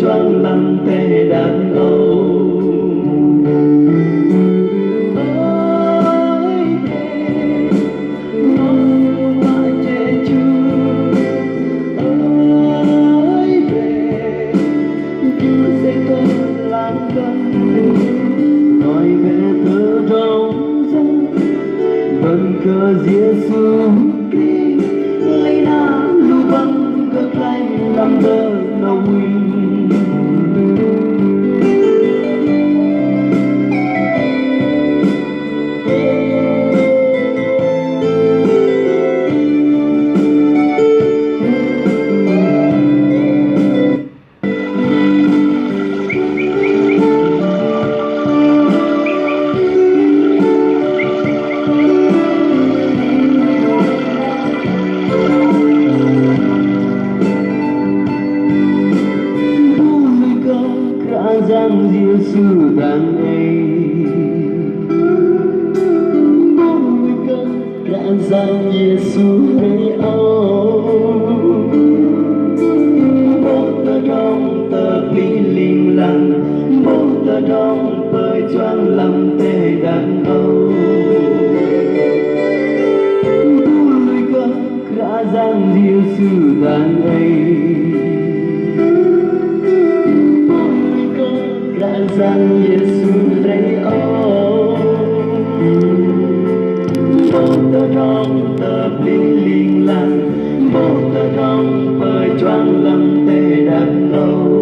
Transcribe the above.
choáng lăng tê đàn âu. Nói về thơ trong dân vẫn cờ Giêsu đi lấy nam lu băng cờ clay làm đơ nâu Giang Giêsu đang ấy bốn mươi cơn cả Giang Giêsu hay âu bốn tờ trong tờ phi linh lăng bốn tờ trong bơi choáng lầm tê đàn âu bốn mươi cơn cả Giang Giêsu đang ấy Giang Giêsu rey âu một tờ trong tờ linh linh lăng một tờ trong bơi choáng lầm tê đàn âu.